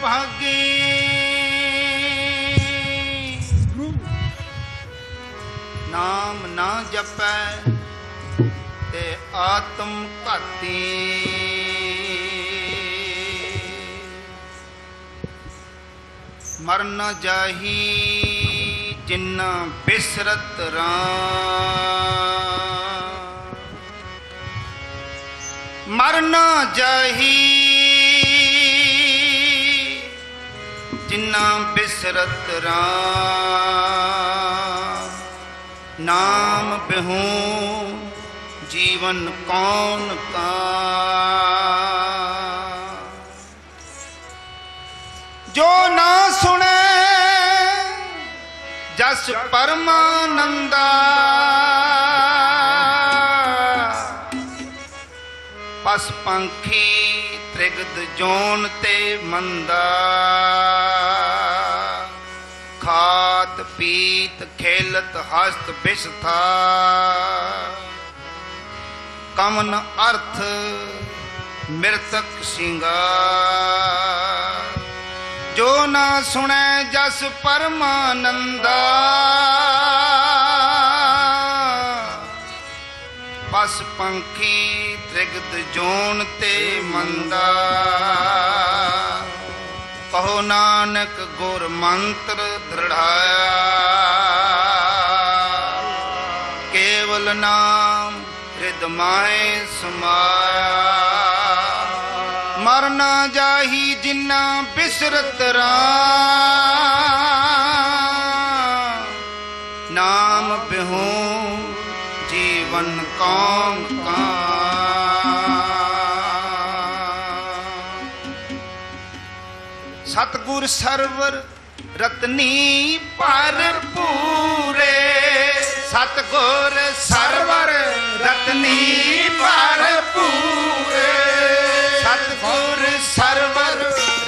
ਭਾਗੀ ਨਾਮ ਨਾ ਜਪੈ ਤੇ ਆਤਮ ਘਾਤੀ ਮਰ ਨ ਜਾਹੀ ਜਿੰਨਾ ਬਿਸਰਤ ਰਾਮ ਮਰ ਨ ਜਾਹੀ ਜਿੰਨਾ ਬਿਸਰਤ ਰਾਮ नाम बिहूं जीवन कौन का जो ना सुने जस परमानंदा पस पंखी त्रिगद जोन ते मंदा खात पीत खेलत हस्त बिस्था कमन अर्थ मृतक सिंगार जो ना सुने जस परमानंदा पस पंखी त्रिगद जोन ते मंदा कहो नानक गुर मंत्र दृढ़ाया केवल नाम हृदय समाया मर न जाही जिन्ना बिसरत राम नाम बिहूं जीवन कौन का सतगुर सरवर रतनी भरपूरे सतगुर सरवर रतनी भरपूरे सतगुर सरवर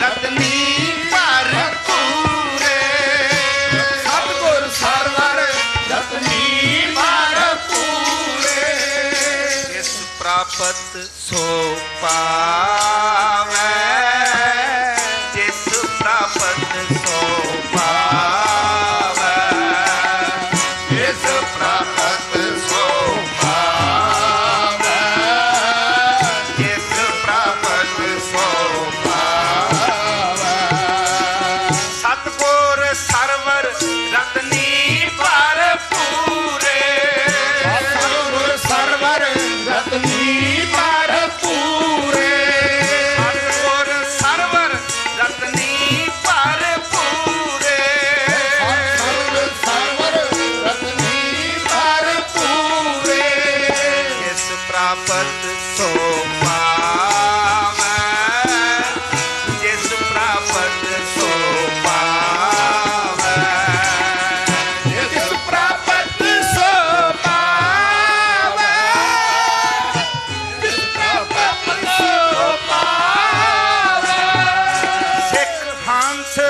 रतनी भरपूरे सतगुर सरवर रतनी भरपूरे जिस प्राप्त सो पावै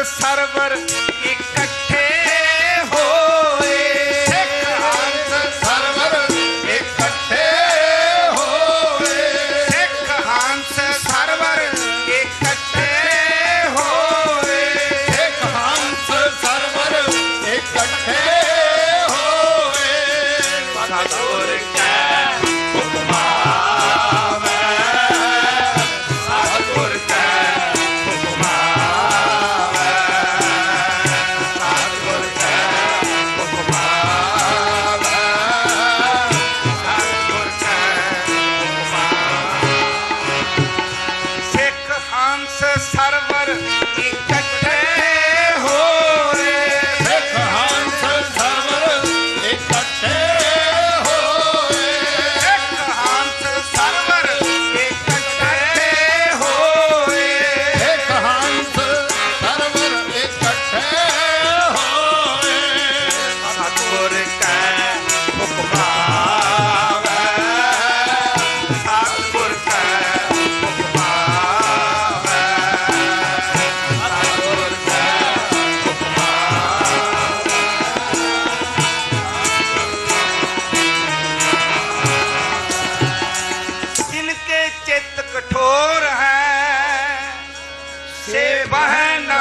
सरवर इकट्ठे होए सिख हंस सरवर इकट्ठे होए सिख हंस सरवर इकट्ठे होए सिख हंस सरवर इकट्ठे होए सतगुर कै हुक्म आवे सतगुर कै हुक्म आवे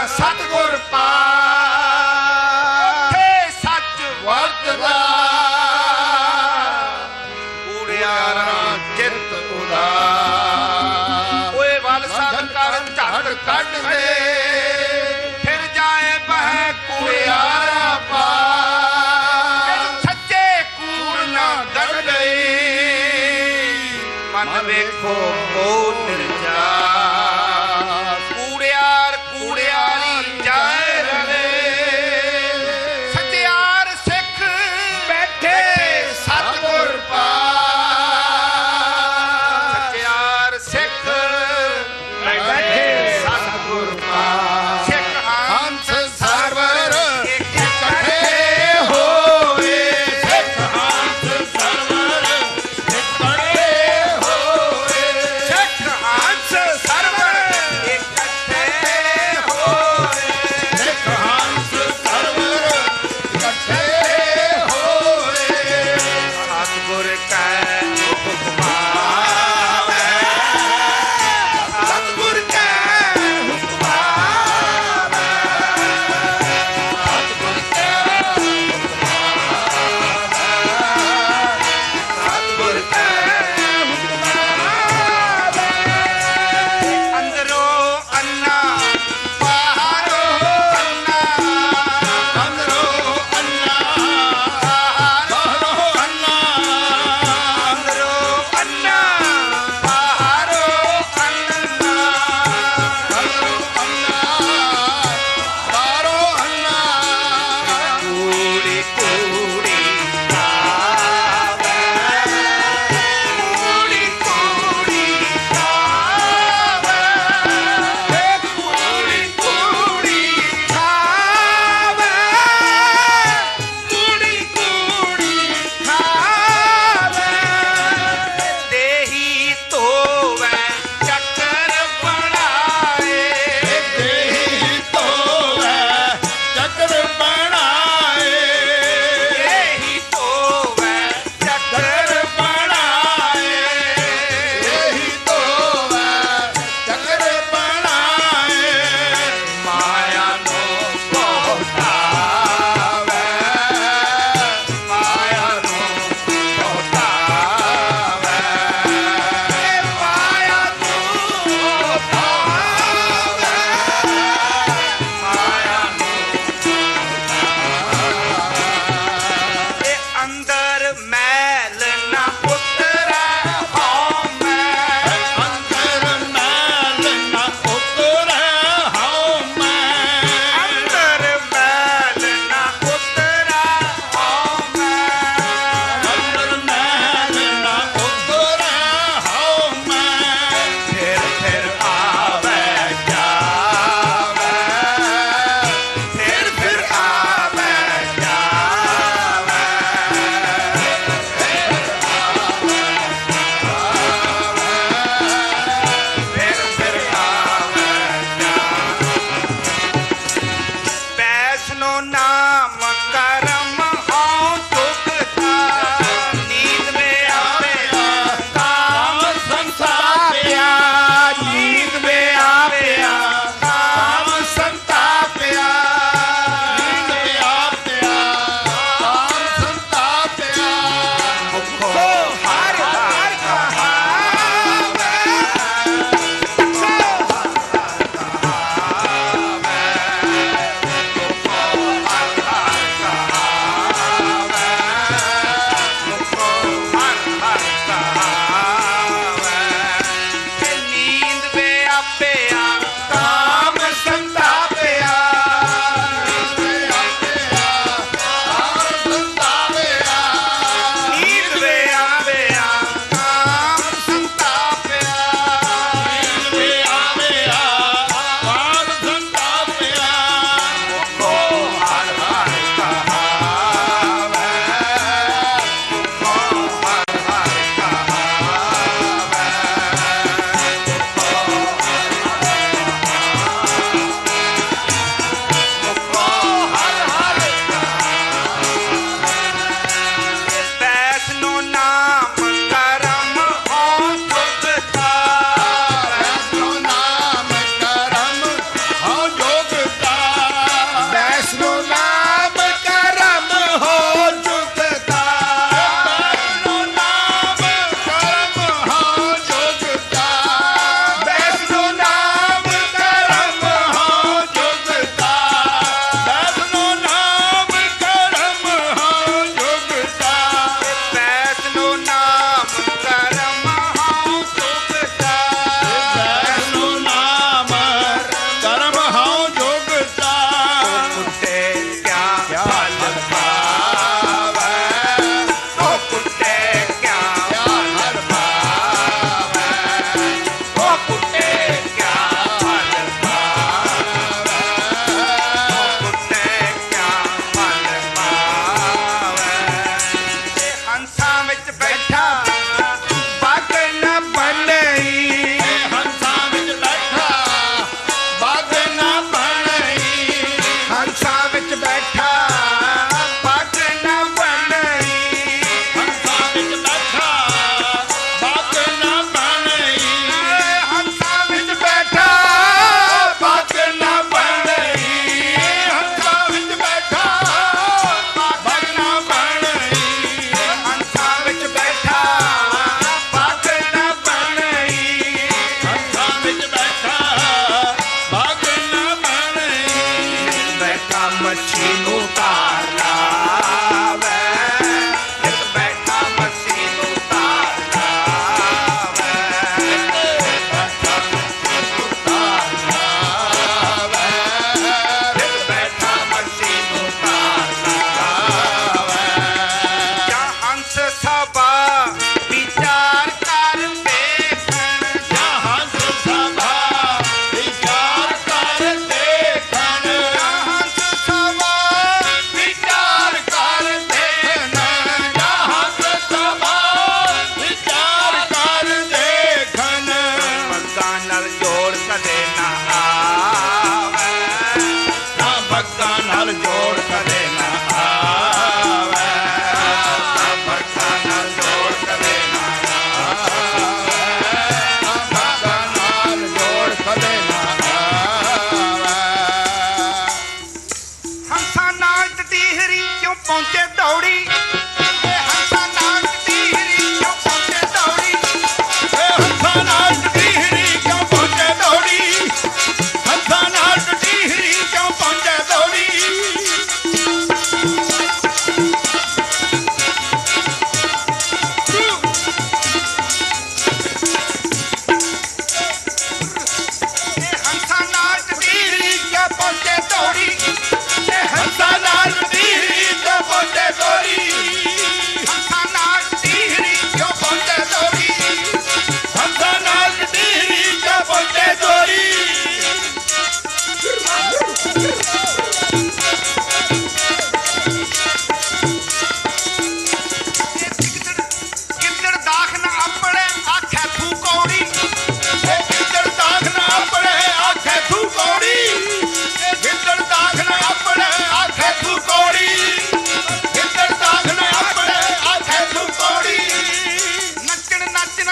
ਸਤਿਗੁਰ ਪਾਠੇ ਸੱਚ ਵਰਤਦਾ ਕੂੜਿਆਰਾ ਚਿੱਤ ਉਦਾਸ ਓਏ ਵਲ ਸਦ ਕਰ ਝਟ ਕੱਢ ਦੇ ਫਿਰ ਜਾਏ ਬਹਿ ਕੂੜਿਆਰਾ ਪਾ ਸੱਚੇ ਕੂੜ ਨਾ ਗੜ ਗਈ ਮਨ ਵੇਖੋ ਕੋ ਨਿਰਜਾ ਕੂੜਿਆਰ ਕੂੜਿਆਰੀ ਜਾਏ ਰਵੇ ਸੱਚਿਆਰ ਸਿੱਖ ਬੈਠੇ ਸਤਿਗੁਰ ਪਾਸ ਸੱਚਿਆਰ ਸਿੱਖ ਬੈਠੇ ਸਤਿਗੁਰ ਪਾਸ ਸਿੱਖ ਹੰਸ ਸਰਵਰ ਇਕੱਠੇ ਹੋਏ ਸਿੱਖ ਹੰਸ ਸਰਵਰ ਇਕੱਠੇ ਹੋਏ ਸਿੱਖ ਹੰਸ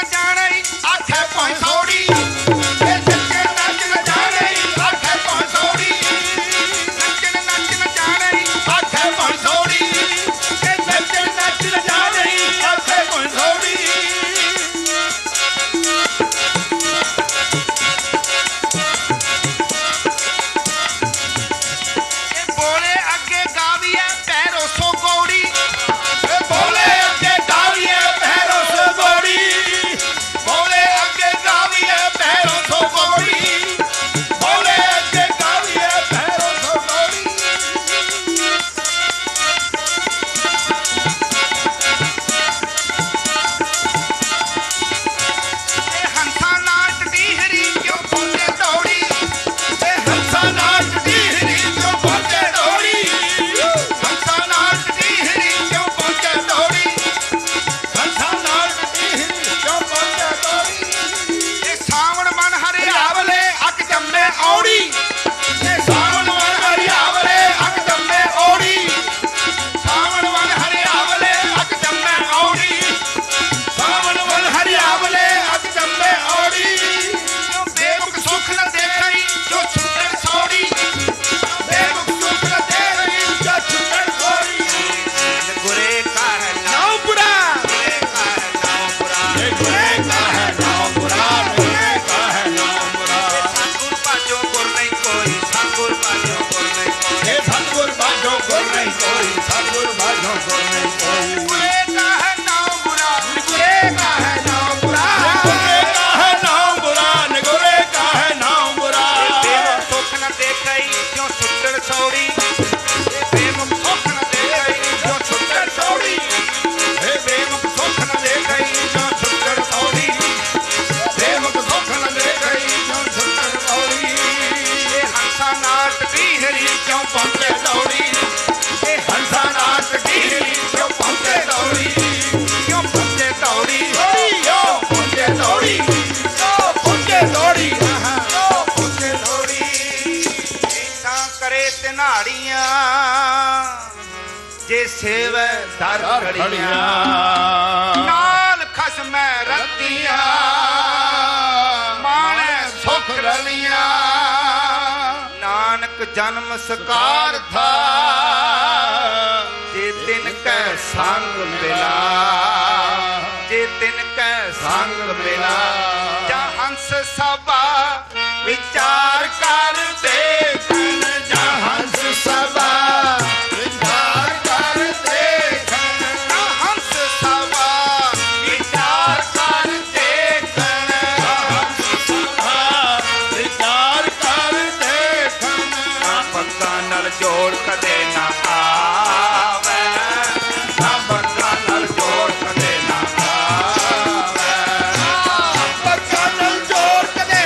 न जाने आखे पहुंचौड़ी नचन नच न जाने आखे पहुंचौड़ी नचन नच न जाने आखे पहुंचौड़ी नचन नच न जाने आखे पहुंचौड़ी बोले अगे गाविया पैरों सो गौड़ी बोले अगे गाविया पैरों सो गौड़ी बोले अगे गाविया पैरों सो गौड़ी बोले अगे गाविया पैरों सो गौड़ी हंसा नाच डीहरी क्यों पहुंचे दौड़ी हंसा नाच डीहरी क्यों पहुंचे दौड़ी हंसा नाच डीहरी क्यों पहुंचे दौड़ी हंसा नाच डीहरी क्यों पहुंचे दौड़ी ये सावन मन हरियावले अक जम्मे औड़ी ये सावन मन हरियावले अक जम्मे औड़ी सावन मन हरियावले अक जम्मे औड़ी सावन मन हरियावले अक जम्मे औड़ी बेमुख सुख न देखई जो छुटन सौड़ी बेमुख सुख न देखई जो छुटन सौड़ी गुरे का है नाम बुरा गुरे का है नाम बुरा गुरे का है नाम बुरा गुरे का है नाम बुरा ठाकुर बाजो गुर नहीं कोई ठाकुर बाजो गुर नहीं कोई ठाकुर बाजो गुर नहीं कोई ठाकुर बाजो गुर नहीं कोई गुरे का है नाम बुरा गुरे का है नाम बुरा गुरे का है नाम बुरा गुरे का है नाम बुरा बेमुख सुख न देखई क्यों छुटन सौड़ी बेमुख सुख न देखई क्यों छुटन सौड़ी बेमुख सुख न देखई क्यों छुटन सौड़ी बेमुख सुख न देखई क्यों छुटन सौड़ी ये हंसा नाट डीहरी क्यों पहुंचे दौड़ी ये हंसा नाट डीहरी क्यों पहुंचे दौड़ी क्यों पहुंचे दौड़ी क्यों पहुंचे दौड़ी क्यों पहुंचे दौड़ी क्यों पहुंचे दौड़ी ऐसा करे तिनाड़ियां जे सेवे दर खड़ियां नाल खसमै रतियां माणे सुख रलियां नानक जन्म सकार था जे तिनकै संग मिला जे तिनकै संग मिला जा हंस सभा विचार कर देखन जा हंस सभा विचार कर देखन जा हंस सभा विचार कर देखन जा हंस सभा विचार कर देखन ना पक्का नल जोड़ कदे ना आवे ना पक्का नल जोड़ कदे ना आवे पक्का नल जोड़ कदे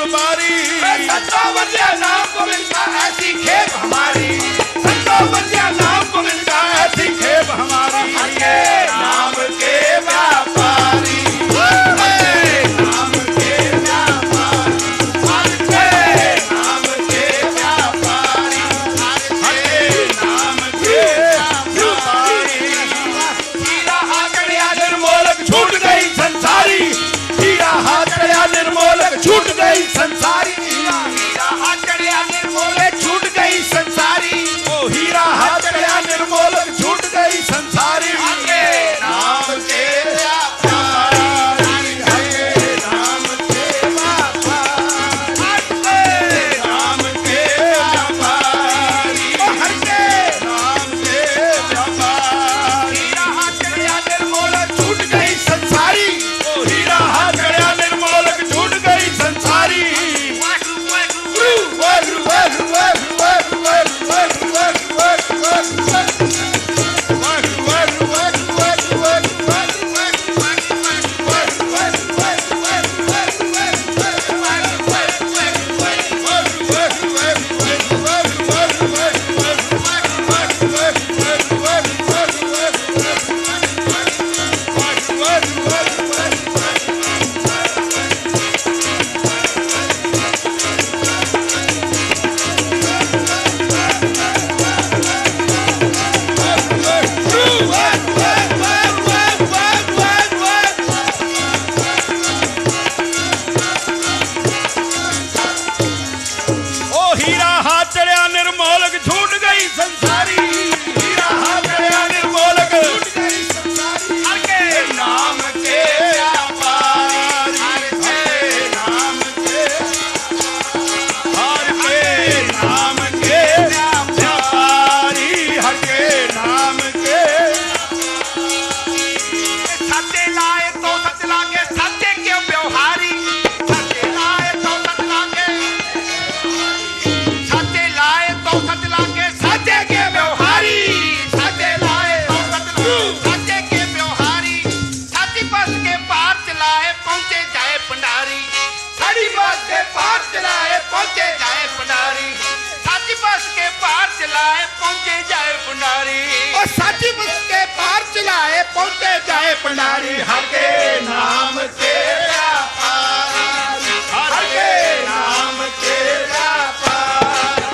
व्यापारी। संतों बंदिया नाम गोविंद का ऐसी खेप हमारी, संतों बंदिया नाम गोविंद का ऐसी खेप हमारी। हर के नाम के व्यापारी, नाम के व्यापारी, हर के नाम के व्यापारी, नाम के व्यापारी। हीरा हाकड़िया निर्मोलक छूट गई संसारी, हीरा हाथ गया निर्मोलक छूट गई संसारी। हीरा हाकड़िया निर्मोलक छूट गई संसारी, ओ हीरा हाथ गया निर्मोलक छूट गई संसारी। नाम के व्यापारी, हरे नाम के व्यापारी, नाम के व्यापारी, हर के नाम के व्यापारी। हीरा हाकड़िया निर्मोलक छूट गई संसारी, ओ हीरा हाथ गया निर्मोलक छूट गई संसारी। वाहु वाहु वाहु वाहु वाहु वाहु वाहु वाहु वाहु वाहु वाहु वाहु वाहु वाहु ओ हीरा हाथ चढ़िया निर्मोलक छूट गई संसारी, हीरा हाथ चढ़िया निर्मोलक छूट गई संसारी। हर के नाम के व्यापारी, हर के नाम के, हर के नाम के व्यापारी, हर के नाम के। सत्य लाए तो सत्य लागे, सत्य के व्यवहारी, सत्य लाए तो सत्य लागे, सत्य लाए तो सत्य लागे, सत्य के व्यवहारी, सत्य लाए तो सत्य के व्यवहारी। सच्ची बस के पार चलाए पहुंचे जाए भंडारी, सच्ची बस के पार चलाए पहुंचे जाए भंडारी, सच्ची बस के पार चलाए पहुंचे जाए भंडारी। और साची बस के पार चलाए पहुंचे जाए भंडारी, हर के नाम के व्यापारी, हर के नाम के व्यापारी,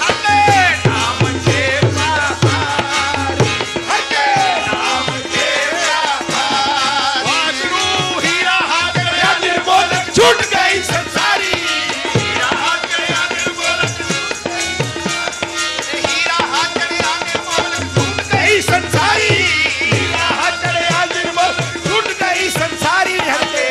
हर के नाम के व्यापारी, हर के नाम के व्यापारी। वागरू हीरा हाथ गया निर्मोलक छूट गई संसारी, हीरा हाथ गया निर्मोलक हीरा हाकड़िया निर्मोलक छूट गई संसारी, हीरा हाथ गया निर्मोलक छूट गई संसारी। हर के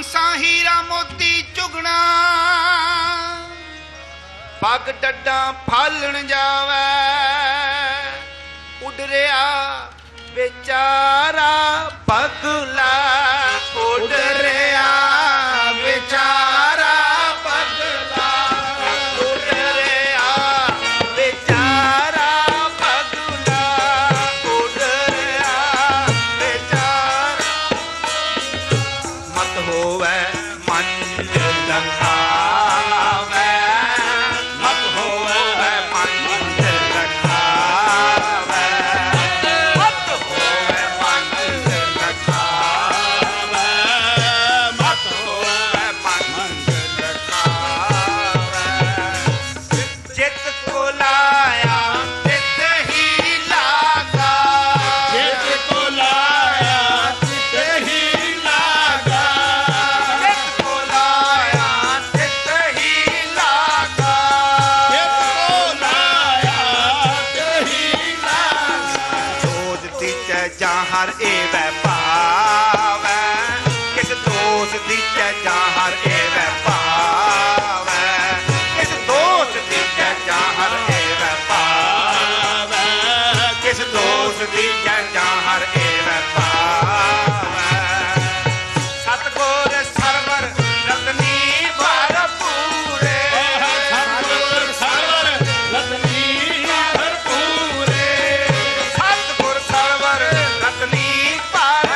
ਹੰਸਾ ਹੀਰਾ ਮੋਤੀ ਝੁਗਣਾ ਪੱਗ ਡੱਡਾਂ ਫਾਲਣ ਜਾਵੇ ਉੱਡ ਰਿਹਾ ਵਿਚਾਰਾ ਪਗਲਾ ਉੱਡ ਰਿਹਾ ਵਿਚਾਰਾ ਪਗਲਾ ਉੱਡ ਰਿਹਾ ਵਿਚਾਰਾ ਪਗਲਾ ਉੱਡ ਰਿਹਾ ਵਿਚਾਰਾ ਮਤ ਹੋਵੇ ਮਨ ਲਖਾਵੇ ਮਤ ਹੋਵੇ ਮਨ ਲਖਾਵੇ ਮਤ ਹੋਵੇ ਮਨ ਲਖਾਵੇ ਮਤ ਹੋਵੇ ਮਨ ਲਖਾਵੇ ਜਿਤ ਕੋ ਲਾਇਆ ਤਿਤ ਹੀ ਲਾਗਾ ਜਿਤ ਕੋ ਲਾਇਆ ਤਿਤ ਹੀ ਲਾਗਾ ਜਿਤ ਕੋ ਲਾਇਆ ਤਿਤ ਹੀ ਲਾਗਾ ਜਿਤ ਕੋ ਲਾਇਆ ਤਿਤ ਹੀ ਲਾਗਾ ਦੋਜ ਦੀਚੈ ਜਾਂ ਹਰ ਏ ਵੈ ਪਾਵੈ ਕਿਸ ਦੋਸ ਦੀਚੈ ਜਾਂ ਹਰ ਏ ਵੈ ਪਾਵੈ ਕਿਸ ਦੋਸ ਦੀਚੈ ਜਾਂ ਹਰ ਏ ਵੈ ਪਾਵੈ ਕਿਸ ਦੋਸ ਦੀਚੈ ਜਾਂ ਹਰ ਏ ਵੈ ਪਾਵੈ ਸਤਿਗੁਰ ਸਰਵਰ ਰਤਨੀ ਭਰਪੂਰੇ ਸਤਿਗੁਰ ਸਰਵਰ ਰਤਨੀ ਭਰਪੂਰੇ ਸਤਿਗੁਰ ਸਰਵਰ ਰਤਨੀ ਭਰਪੂਰੇ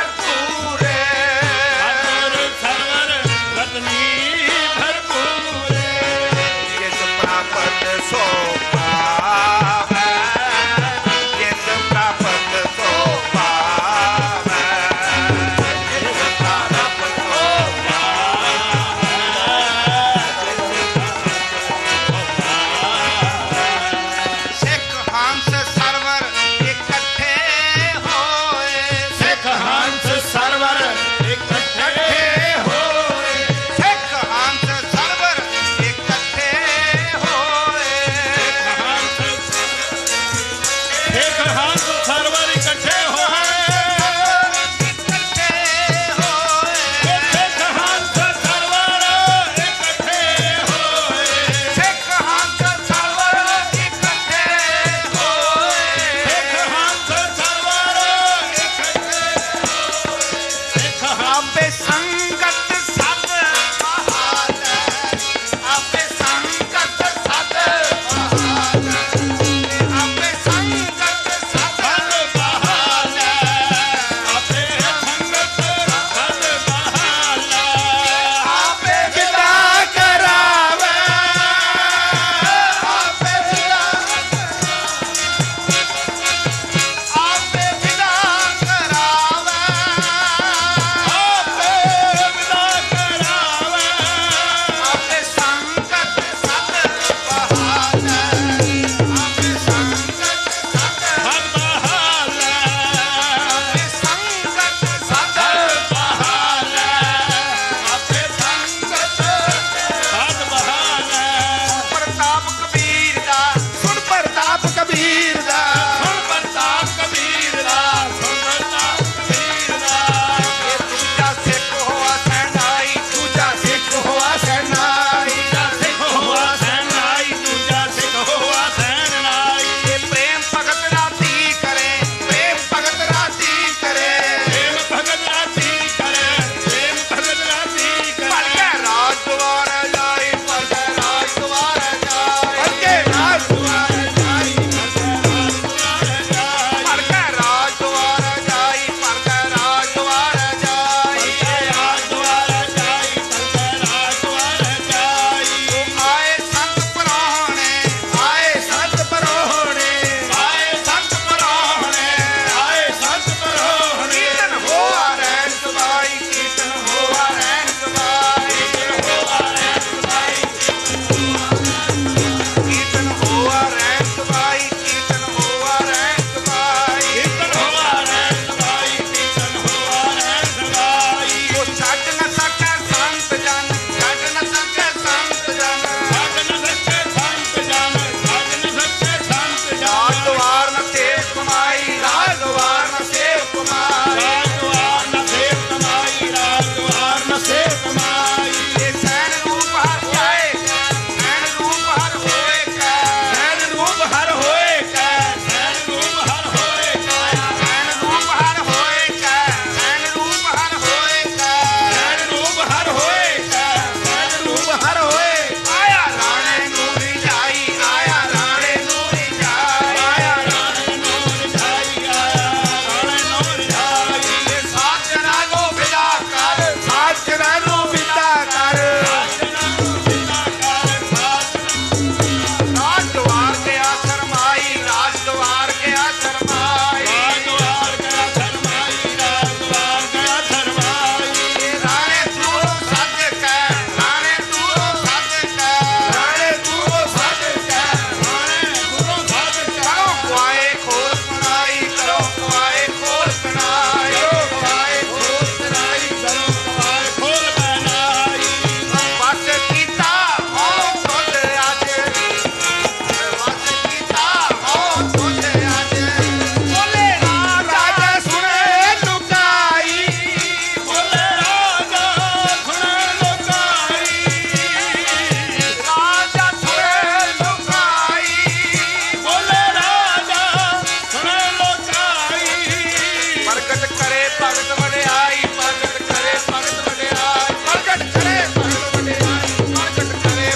ਭਗਤ ਵਡਿਆਈ ਪ੍ਰਗਟ ਕਰੇ ਭਗਤ ਵਡਿਆਈ ਪ੍ਰਗਟ ਕਰੇ ਭਗਤ ਵਡਿਆਈ ਪ੍ਰਗਟ ਕਰੇ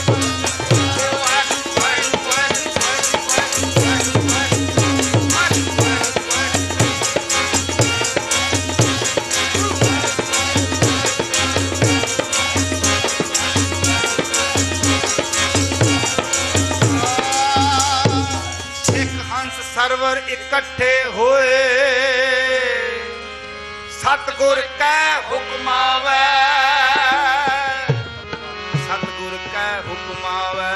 ਸਰਵਰ ਇਕੱਠੇ ਹੋਏ ਸਤਿਗੁਰ ਕੈ ਹੁਕਮ ਆਵੈ ਸਤਿਗੁਰ ਕੈ ਹੁਕਮ ਆਵੈ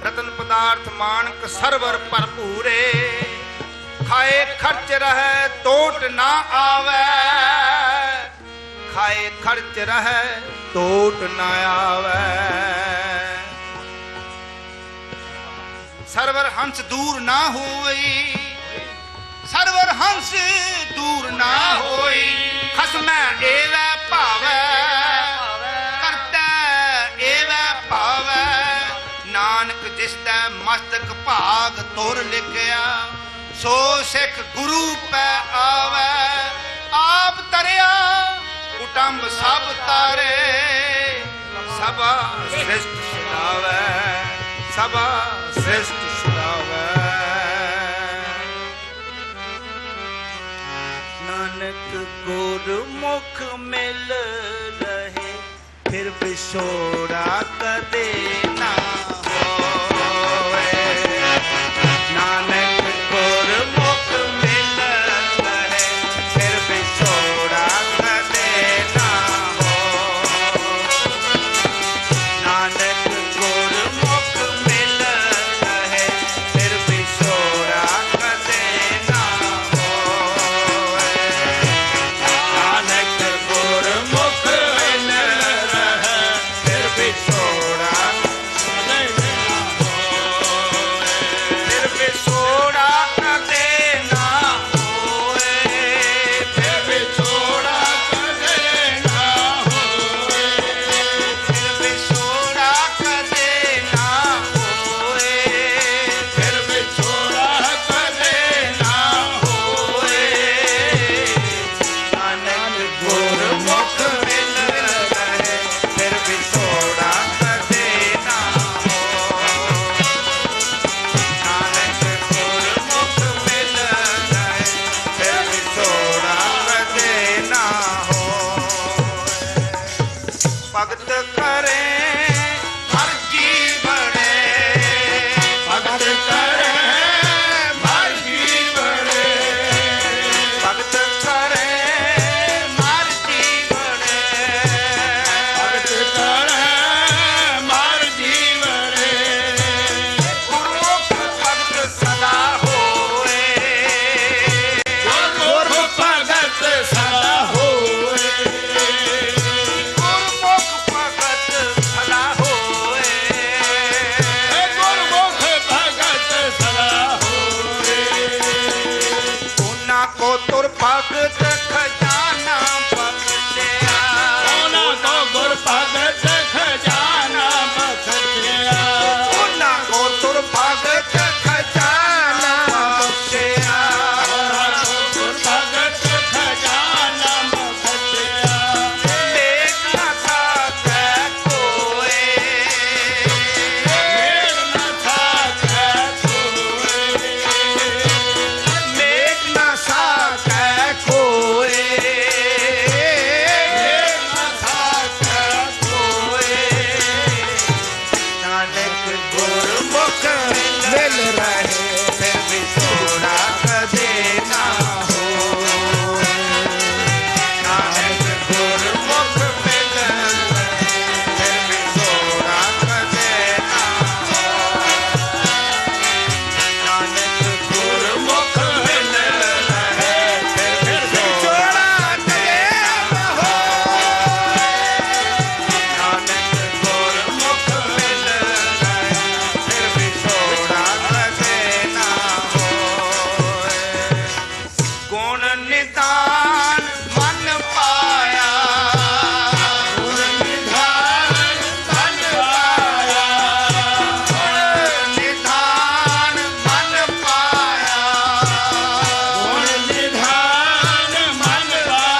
ਰਤਨ ਪਦਾਰਥ ਮਾਨਕ ਸਰਵਰ ਭਰਪੂਰੇ ਖਾਏ ਖਰਚ ਰਹਿ ਟੋਟ ਨਾ ਆਵੈ ਖਾਏ ਖਰਚ ਰਹਿ ਟੋਟ ਨਾ ਆਵੈ ਸਰਵਰ ਹੰਸ ਦੂਰ ਨਾ ਹੋਈ ਸਰਵਰ ਹੰਸ ਦੂਰ ਨਾ ਹੋਈ ਖਸਮੈ ਏਵੈ ਭਾਵੈ ਕਰਤਾ ਏਵੈ ਭਾਵੈ ਨਾਨਕ ਜਿਸ ਦਾ ਮਸਤਕ ਭਾਗ ਤੁਰ ਲਿਖਿਆ ਸੋ ਸਿੱਖ ਗੁਰੂ ਪੈ ਆਵੈ ਆਪ ਤਰਿਆ ਕੁਟੰਬ ਸਭ ਤਾਰੇ ਸਭਾ ਸ੍ਰਿਸ਼ਟ ਸਦਾਵੈ ਸਭਾ ਸ੍ਰਿਸ਼ਟ ਸਦਾਵੈ ਨਾਨਕ ਗੁਰਮੁਖ ਮਿਲ ਰਹੇ ਫਿਰ ਵਿਛੋੜਾ ਕਦੇ ਨਾ ਹੋਵੇ ਨਾਨਕ ਗੁਰਮੁਖ ਮਿਲ ਰਹੇ ਫਿਰ ਵਿਛੋੜਾ ਕਦੇ ਨਾ ਹੋਵੇ ਨਾਨਕ ਗੁਰਮੁਖ ਮਿਲ ਰਹੇ ਫਿਰ ਵਿਛੋੜਾ ਕਦੇ ਨਾ ਹੋਵੇ ਨਾਨਕ ਗੁਰਮੁਖ ਮਿਲ ਰਹੇ ਫਿਰ ਵਿਛੋੜਾ ਕਦੇ ਨਾ ਹੋਵੇ ਫਿਰ ਵਿਛੋੜਾ ਕਦੇ ਨਾ ਹੋਵੇ ਫਿਰ ਵਿਛੋੜਾ ਕਦੇ ਨਾ ਹੋਵੇ ਫਿਰ ਵਿਛੋੜਾ ਕਦੇ ਨਾ ਹੋਏ ਫਿਰ ਵਿਛੋੜਾ ਕਦੇ ਨਾ ਹੋਏ ਨਾਨਕ ਗੁਰਮੁਖ ਮਿਲ ਰਹੇ ਫਿਰ ਵਿਛੋੜਾ ਕਦੇ ਨਾ ਹੋਏ ਨਾਨਕ ਗੁਰਮੁਖ ਮਿਲ ਰਹੇ ਫਿਰ ਵਿਛੋੜਾ ਕਦੇ ਨਾ ਹੋਏ ਭਗਤ ਕਰੇ ਹਰ ਜੀਵੜੇ ਭਗਤ ਕਰੇ ਹਰ ਜੀਵੜੇ ਭਗਤ ਕਰੇ ਹਰ ਜੀਵੜੇ ਭਗਤ ਕਰੇ ਹਰ ਜੀਵੜੇ ਗੁਰਮੁਖ ਭਗਤ ਸਦਾ ਹੋਏ ਗੁਰਮੁਖ ਭਗਤ ਸਦਾ ਹੋਏ ਗੁਰਮੁਖ ਭਗਤ ਸਦਾ ਹੋਏ ਗੁਰਮੁਖ ਭਗਤ ਸਦਾ ਹੋਏ ਉਹਨਾਂ ਕੋ ਤੁਰ ਭਗਤ ਖਜ਼ਾਨਾ ਬਖਸ਼ਿਆ ਉਹਨਾਂ ਕੋ ਗੁਰ ਭਗਤ ਖਜ਼ਾਨਾ ਬਖਸ਼ਿਆ ਉਹਨਾਂ ਕੋ ਤੁਰ ਭਗਤ ਖਜ਼ਾਨਾ ਬਖਸ਼ਿਆ ਉਹਨਾਂ ਕੋ ਗੁਰ ਭਗਤ ਖਜ਼ਾਨਾ ਬਖਸ਼ਿਆ ਮੇਘ ਨਾ ਸਾਕੈ ਕੋਏ ਮੇਘ ਨਾ ਸਾਕੈ ਕੋਏ ਮੇਘ ਨਾ ਸਾਕੈ ਕੋਏ ਮੇਘ ਨਾ ਸਾਕੈ ਕੋਏ ਨਾਨਕ ਗੁਰਮੁਖ ਮਿਲ ਰਹੇ ਫਿਰ ਵਿਛੋੜਾ ਕਦੇ ਨਾ ਹੋਏ ਨਾਨਕ ਗੁਰਮੁਖ ਮਿਲ ਰਹੇ ਫਿਰ ਵਿਛੋੜਾ ਕਦੇ ਨਾ ਹੋਏ ਨਾਨਕ ਗੁਰਮੁਖ ਮਿਲ ਰਹੇ ਫਿਰ ਵਿਛੋੜਾ ਕਦੇ ਨਾ ਹੋਏ ਨਾਨਕ ਗੁਰਮੁਖ ਮਿਲ ਰਹੇ ਫਿਰ ਵਿਛੋੜਾ ਕਦੇ ਨਾ ਹੋਏ ਗੁਣ ਨਿਧਾਨ ਮਨ ਪਾਇਆ ਗੁਣ ਨਿਧਾਨ ਮਨ ਪਾਇਆ ਗੁਣ ਨਿਧਾਨ ਮਨ ਪਾਇਆ ਗੁਣ ਨਿਧਾਨ ਮਨ ਪਾਇਆ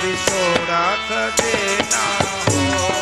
ਵਿਛੋੜਾ ਕਦੇ ਨਾ ਹੋਏ।